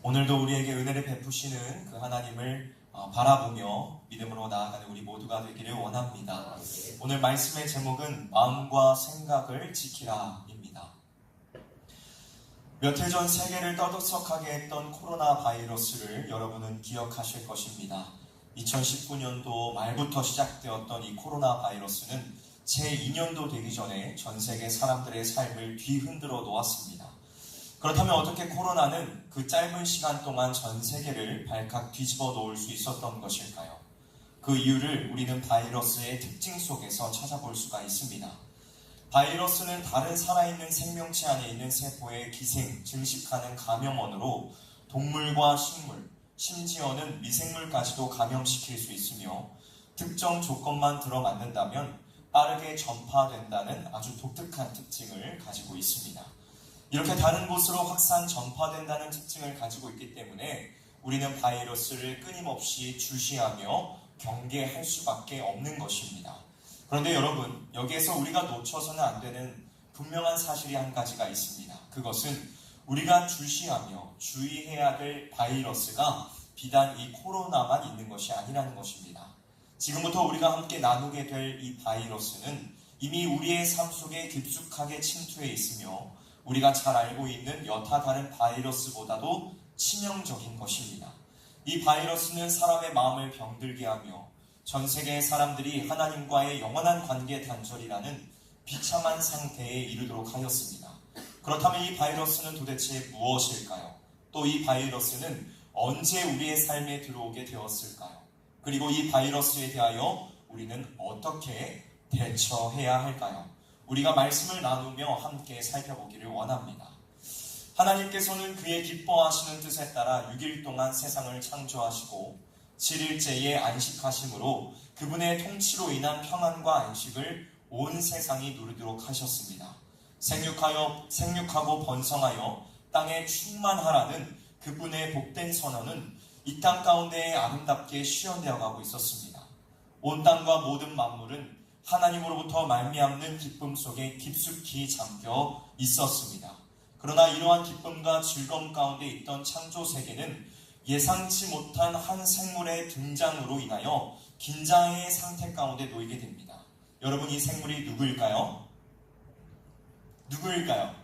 오늘도 우리에게 은혜를 베푸시는 그 하나님을 바라보며 믿음으로 나아가는 우리 모두가 되기를 원합니다. 오늘 말씀의 제목은 마음과 생각을 지키라입니다. 몇 해 전 세계를 떠들썩하게 했던 코로나 바이러스를 여러분은 기억하실 것입니다. 2019년도 말부터 시작되었던 이 코로나 바이러스는 제2년도 되기 전에 전 세계 사람들의 삶을 뒤흔들어 놓았습니다. 그렇다면 어떻게 코로나는 그 짧은 시간 동안 전 세계를 발칵 뒤집어 놓을 수 있었던 것일까요? 그 이유를 우리는 바이러스의 특징 속에서 찾아볼 수가 있습니다. 바이러스는 다른 살아있는 생명체 안에 있는 세포에 기생, 증식하는 감염원으로 동물과 식물, 심지어는 미생물까지도 감염시킬 수 있으며 특정 조건만 들어맞는다면 빠르게 전파된다는 아주 독특한 특징을 가지고 있습니다. 이렇게 다른 곳으로 확산 전파된다는 특징을 가지고 있기 때문에 우리는 바이러스를 끊임없이 주시하며 경계할 수밖에 없는 것입니다. 그런데 여러분, 여기에서 우리가 놓쳐서는 안 되는 분명한 사실이 한 가지가 있습니다. 그것은 우리가 주시하며 주의해야 될 바이러스가 비단 이 코로나만 있는 것이 아니라는 것입니다. 지금부터 우리가 함께 나누게 될 이 바이러스는 이미 우리의 삶 속에 깊숙하게 침투해 있으며 우리가 잘 알고 있는 여타 다른 바이러스보다도 치명적인 것입니다. 이 바이러스는 사람의 마음을 병들게 하며 전 세계의 사람들이 하나님과의 영원한 관계 단절이라는 비참한 상태에 이르도록 하였습니다. 그렇다면 이 바이러스는 도대체 무엇일까요? 또 이 바이러스는 언제 우리의 삶에 들어오게 되었을까요? 그리고 이 바이러스에 대하여 우리는 어떻게 대처해야 할까요? 우리가 말씀을 나누며 함께 살펴보기를 원합니다. 하나님께서는 그의 기뻐하시는 뜻에 따라 6일 동안 세상을 창조하시고 7일째에 안식하심으로 그분의 통치로 인한 평안과 안식을 온 세상이 누리도록 하셨습니다. 생육하고 번성하여 땅에 충만하라는 그분의 복된 선언은 이 땅 가운데에 아름답게 시연되어 가고 있었습니다. 온 땅과 모든 만물은 하나님으로부터 말미암는 기쁨 속에 깊숙이 잠겨 있었습니다. 그러나 이러한 기쁨과 즐거움 가운데 있던 창조 세계는 예상치 못한 한 생물의 등장으로 인하여 긴장의 상태 가운데 놓이게 됩니다. 여러분, 이 생물이 누구일까요? 누구일까요?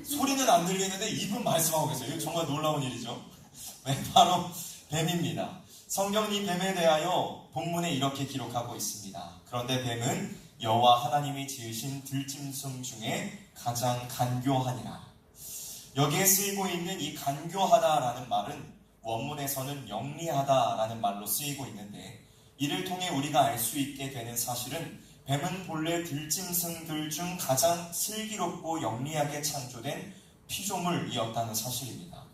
소리는 안 들리는데 입은 말씀하고 계세요. 이거 정말 놀라운 일이죠. 네, 바로 뱀입니다. 성경은 이 뱀에 대하여 본문에 이렇게 기록하고 있습니다. 그런데 뱀은 여호와 하나님이 지으신 들짐승 중에 가장 간교하니라. 여기에 쓰이고 있는 이 간교하다라는 말은 원문에서는 영리하다라는 말로 쓰이고 있는데, 이를 통해 우리가 알 수 있게 되는 사실은 뱀은 본래 들짐승들 중 가장 슬기롭고 영리하게 창조된 피조물이었다는 사실입니다.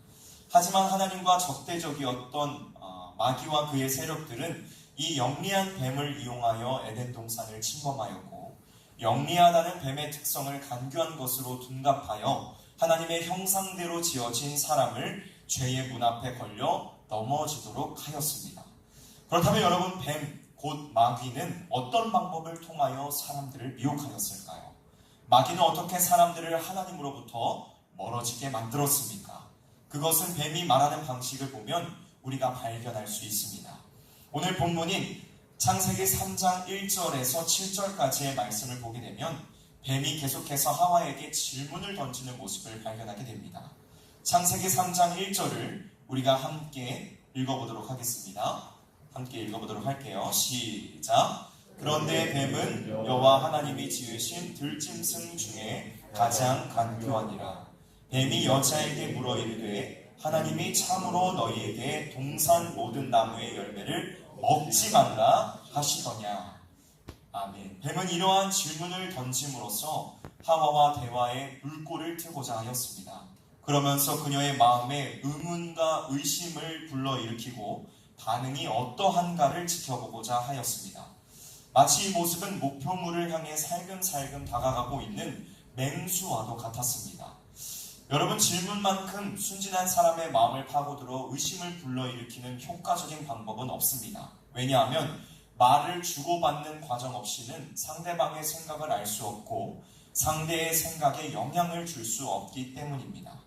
하지만 하나님과 적대적이었던 마귀와 그의 세력들은 이 영리한 뱀을 이용하여 에덴 동산을 침범하였고, 영리하다는 뱀의 특성을 간교한 것으로 둔갑하여 하나님의 형상대로 지어진 사람을 죄의 문 앞에 걸려 넘어지도록 하였습니다. 그렇다면 여러분, 뱀, 곧 마귀는 어떤 방법을 통하여 사람들을 미혹하였을까요? 마귀는 어떻게 사람들을 하나님으로부터 멀어지게 만들었습니까? 그것은 뱀이 말하는 방식을 보면 우리가 발견할 수 있습니다. 오늘 본문인 창세기 3장 1절에서 7절까지의 말씀을 보게 되면 뱀이 계속해서 하와에게 질문을 던지는 모습을 발견하게 됩니다. 창세기 3장 1절을 우리가 함께 읽어보도록 하겠습니다. 함께 읽어보도록 할게요. 시작. 그런데 뱀은 여호와 하나님이 지으신 들짐승 중에 가장 간교하니라. 뱀이 여자에게 물어 이르되 하나님이 참으로 너희에게 동산 모든 나무의 열매를 먹지 말라 하시더냐. 아멘. 뱀은 이러한 질문을 던짐으로써 하와와 대화에 물꼬를 트고자 하였습니다. 그러면서 그녀의 마음에 의문과 의심을 불러일으키고 반응이 어떠한가를 지켜보고자 하였습니다. 마치 이 모습은 목표물을 향해 살금살금 다가가고 있는 맹수와도 같았습니다. 여러분, 질문만큼 순진한 사람의 마음을 파고들어 의심을 불러일으키는 효과적인 방법은 없습니다. 왜냐하면 말을 주고받는 과정 없이는 상대방의 생각을 알 수 없고 상대의 생각에 영향을 줄 수 없기 때문입니다.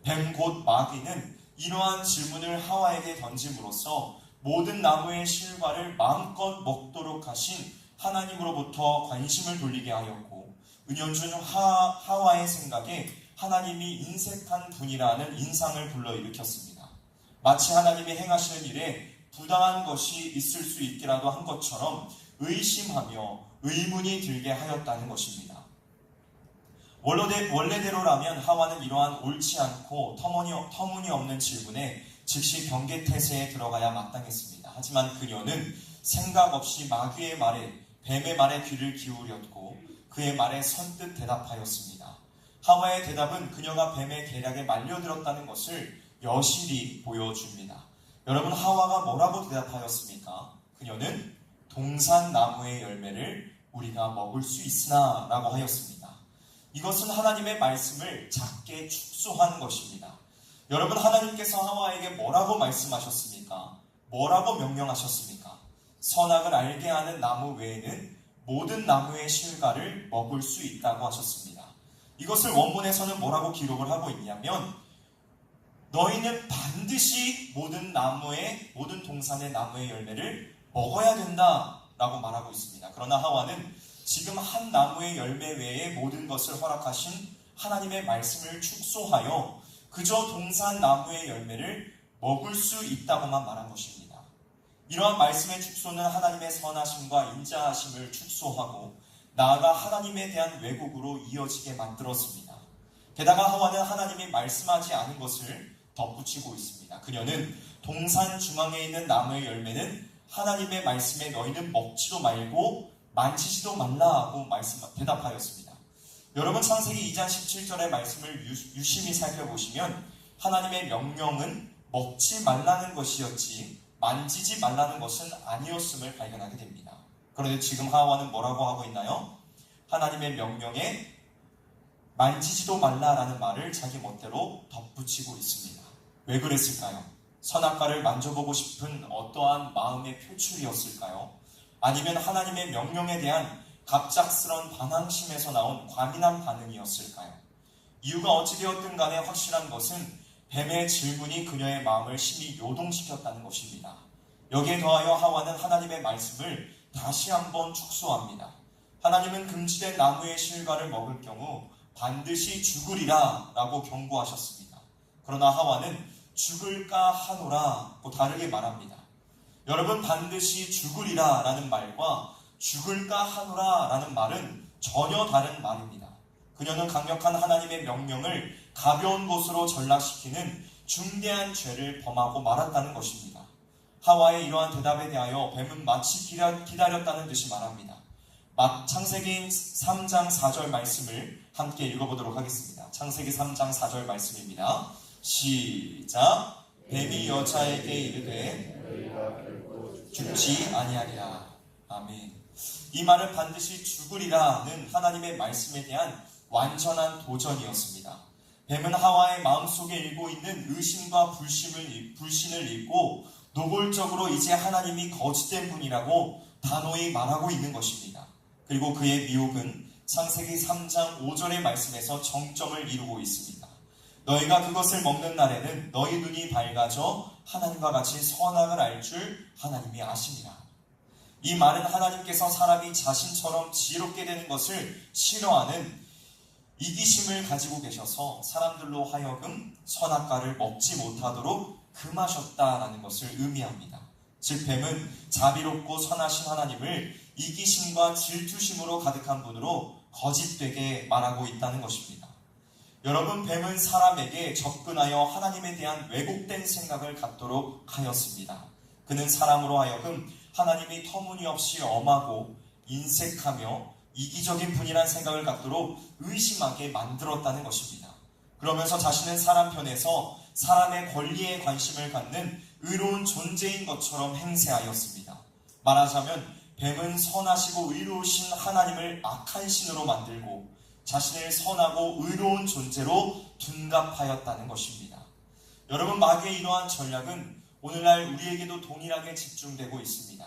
뱀 곧 마귀는 이러한 질문을 하와에게 던짐으로써 모든 나무의 실과를 마음껏 먹도록 하신 하나님으로부터 관심을 돌리게 하였고, 은연중 하와의 생각에 하나님이 인색한 분이라는 인상을 불러일으켰습니다. 마치 하나님이 행하시는 일에 부당한 것이 있을 수 있기라도 한 것처럼 의심하며 의문이 들게 하였다는 것입니다. 원래대로라면 하와는 이러한 옳지 않고 터무니없는 질문에 즉시 경계태세에 들어가야 마땅했습니다. 하지만 그녀는 생각 없이 마귀의 말에, 뱀의 말에 귀를 기울였고 그의 말에 선뜻 대답하였습니다. 하와의 대답은 그녀가 뱀의 계략에 말려들었다는 것을 여실히 보여줍니다. 여러분, 하와가 뭐라고 대답하였습니까? 그녀는 동산나무의 열매를 우리가 먹을 수 있으나 라고 하였습니다. 이것은 하나님의 말씀을 작게 축소한 것입니다. 여러분, 하나님께서 하와에게 뭐라고 말씀하셨습니까? 뭐라고 명령하셨습니까? 선악을 알게 하는 나무 외에는 모든 나무의 실과를 먹을 수 있다고 하셨습니다. 이것을 원문에서는 뭐라고 기록을 하고 있냐면, 너희는 반드시 모든 동산의 나무의 열매를 먹어야 된다 라고 말하고 있습니다. 그러나 하와는 지금 한 나무의 열매 외에 모든 것을 허락하신 하나님의 말씀을 축소하여 그저 동산 나무의 열매를 먹을 수 있다고만 말한 것입니다. 이러한 말씀의 축소는 하나님의 선하심과 인자하심을 축소하고 나아가 하나님에 대한 왜곡으로 이어지게 만들었습니다. 게다가 하와는 하나님이 말씀하지 않은 것을 덧붙이고 있습니다. 그녀는 동산 중앙에 있는 나무의 열매는 하나님의 말씀에 너희는 먹지도 말고 만지지도 말라고 대답하였습니다. 여러분, 창세기 2장 17절의 말씀을 유심히 살펴보시면 하나님의 명령은 먹지 말라는 것이었지 만지지 말라는 것은 아니었음을 발견하게 됩니다. 그런데 지금 하와는 뭐라고 하고 있나요? 하나님의 명령에 만지지도 말라라는 말을 자기 멋대로 덧붙이고 있습니다. 왜 그랬을까요? 선악과를 만져보고 싶은 어떠한 마음의 표출이었을까요? 아니면 하나님의 명령에 대한 갑작스런 반항심에서 나온 과민한 반응이었을까요? 이유가 어찌되었든 간에 확실한 것은 뱀의 질문이 그녀의 마음을 심히 요동시켰다는 것입니다. 여기에 더하여 하와는 하나님의 말씀을 다시 한번 축소합니다. 하나님은 금지된 나무의 실과를 먹을 경우 반드시 죽으리라 라고 경고하셨습니다. 그러나 하와는 죽을까 하노라고 다르게 말합니다. 여러분, 반드시 죽으리라 라는 말과 죽을까 하노라 라는 말은 전혀 다른 말입니다. 그녀는 강력한 하나님의 명령을 가벼운 것으로 전락시키는 중대한 죄를 범하고 말았다는 것입니다. 하와의 이러한 대답에 대하여 뱀은 마치 기다렸다는 듯이 말합니다. 창세기 3장 4절 말씀을 함께 읽어보도록 하겠습니다. 창세기 3장 4절 말씀입니다. 시작. 뱀이 여자에게 이르되 죽지 아니하리라. 아멘. 이 말은 반드시 죽으리라는 하나님의 말씀에 대한 완전한 도전이었습니다. 뱀은 하와의 마음속에 일고 있는 의심과 불신을 읽고 노골적으로 이제 하나님이 거짓된 분이라고 단호히 말하고 있는 것입니다. 그리고 그의 미혹은 창세기 3장 5절의 말씀에서 정점을 이루고 있습니다. 너희가 그것을 먹는 날에는 너희 눈이 밝아져 하나님과 같이 선악을 알 줄 하나님이 아심이라. 이 말은 하나님께서 사람이 자신처럼 지혜롭게 되는 것을 싫어하는 이기심을 가지고 계셔서 사람들로 하여금 선악과를 먹지 못하도록 금하셨다라는 것을 의미합니다. 즉, 뱀은 자비롭고 선하신 하나님을 이기심과 질투심으로 가득한 분으로 거짓되게 말하고 있다는 것입니다. 여러분, 뱀은 사람에게 접근하여 하나님에 대한 왜곡된 생각을 갖도록 하였습니다. 그는 사람으로 하여금 하나님이 터무니없이 엄하고 인색하며 이기적인 분이란 생각을 갖도록 의심하게 만들었다는 것입니다. 그러면서 자신은 사람 편에서 사람의 권리에 관심을 갖는 의로운 존재인 것처럼 행세하였습니다. 말하자면 뱀은 선하시고 의로우신 하나님을 악한 신으로 만들고 자신을 선하고 의로운 존재로 둔갑하였다는 것입니다. 여러분, 마귀의 이러한 전략은 오늘날 우리에게도 동일하게 집중되고 있습니다.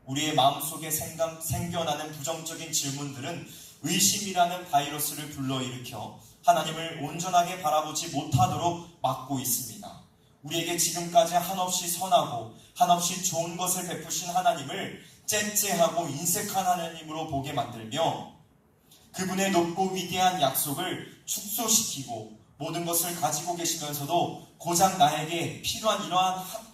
우리의 마음속에 생겨나는 부정적인 질문들은 의심이라는 바이러스를 불러일으켜 하나님을 온전하게 바라보지 못하도록 막고 있습니다. 우리에게 지금까지 한없이 선하고 한없이 좋은 것을 베푸신 하나님을 째째하고 인색한 하나님으로 보게 만들며 그분의 높고 위대한 약속을 축소시키고 모든 것을 가지고 계시면서도 고작 나에게 필요한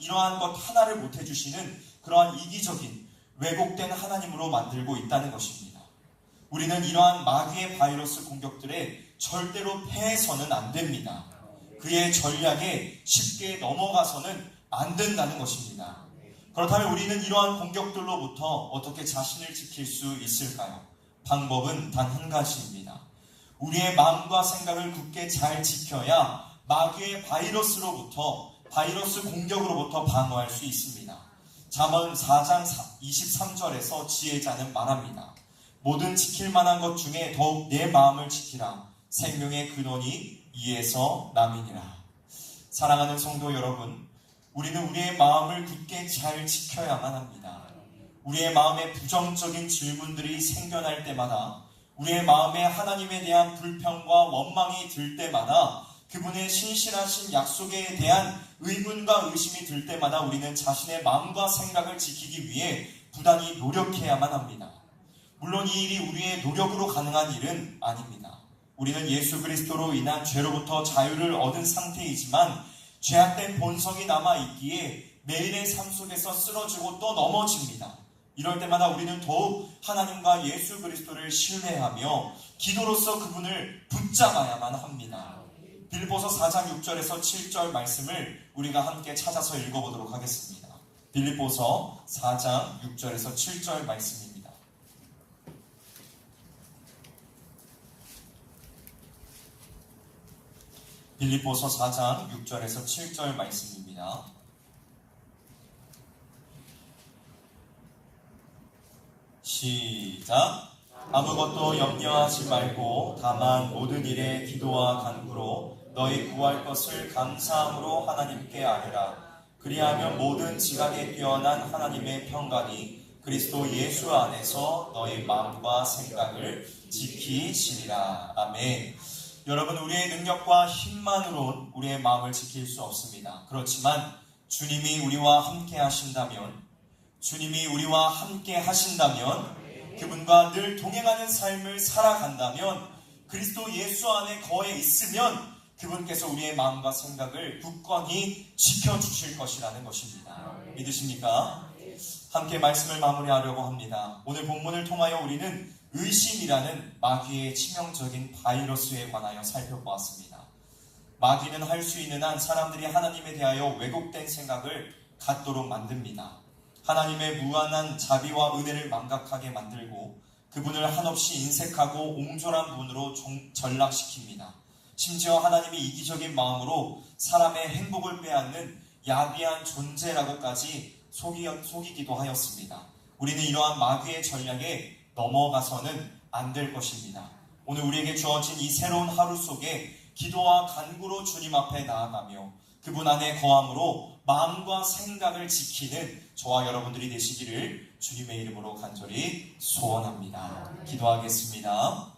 이러한 것 하나를 못 해주시는 그러한 이기적인 왜곡된 하나님으로 만들고 있다는 것입니다. 우리는 이러한 마귀의 바이러스 공격들에 절대로 패해서는 안 됩니다. 그의 전략에 쉽게 넘어가서는 안 된다는 것입니다. 그렇다면 우리는 이러한 공격들로부터 어떻게 자신을 지킬 수 있을까요? 방법은 단 한 가지입니다. 우리의 마음과 생각을 굳게 잘 지켜야 마귀의 바이러스 공격으로부터 방어할 수 있습니다. 잠언 4장 23절에서 지혜자는 말합니다. 모든 지킬 만한 것 중에 더욱 내 마음을 지키라. 생명의 근원이 이에서 남이니라. 사랑하는 성도 여러분, 우리는 우리의 마음을 굳게 잘 지켜야만 합니다. 우리의 마음에 부정적인 질문들이 생겨날 때마다, 우리의 마음에 하나님에 대한 불평과 원망이 들 때마다, 그분의 신실하신 약속에 대한 의문과 의심이 들 때마다 우리는 자신의 마음과 생각을 지키기 위해 부단히 노력해야만 합니다. 물론 이 일이 우리의 노력으로 가능한 일은 아닙니다. 우리는 예수 그리스도로 인한 죄로부터 자유를 얻은 상태이지만 죄악된 본성이 남아있기에 매일의 삶 속에서 쓰러지고 또 넘어집니다. 이럴 때마다 우리는 더욱 하나님과 예수 그리스도를 신뢰하며 기도로서 그분을 붙잡아야만 합니다. 빌립보서 4장 6절에서 7절 말씀을 우리가 함께 찾아서 읽어보도록 하겠습니다. 빌립보서 4장 6절에서 7절 말씀입니다. 빌립보서 4장 6절에서 7절 말씀입니다. 시작. 아무것도 염려하지 말고 다만 모든 일에 기도와 간구로 너희 구할 것을 감사함으로 하나님께 아뢰라. 그리하면 모든 지각에 뛰어난 하나님의 평강이 그리스도 예수 안에서 너희 마음과 생각을 지키시리라. 아멘. 여러분, 우리의 능력과 힘만으론 우리의 마음을 지킬 수 없습니다. 그렇지만 주님이 우리와 함께 하신다면, 그분과 늘 동행하는 삶을 살아간다면, 그리스도 예수 안에 거해 있으면 그분께서 우리의 마음과 생각을 굳건히 지켜주실 것이라는 것입니다. 믿으십니까? 함께 말씀을 마무리하려고 합니다. 오늘 본문을 통하여 우리는 의심이라는 마귀의 치명적인 바이러스에 관하여 살펴보았습니다. 마귀는 할 수 있는 한 사람들이 하나님에 대하여 왜곡된 생각을 갖도록 만듭니다. 하나님의 무한한 자비와 은혜를 망각하게 만들고 그분을 한없이 인색하고 옹졸한 분으로 전락시킵니다. 심지어 하나님이 이기적인 마음으로 사람의 행복을 빼앗는 야비한 존재라고까지 속이기도 하였습니다. 우리는 이러한 마귀의 전략에 넘어가서는 안 될 것입니다. 오늘 우리에게 주어진 이 새로운 하루 속에 기도와 간구로 주님 앞에 나아가며 그분 안에 거함으로 마음과 생각을 지키는 저와 여러분들이 되시기를 주님의 이름으로 간절히 소원합니다. 기도하겠습니다.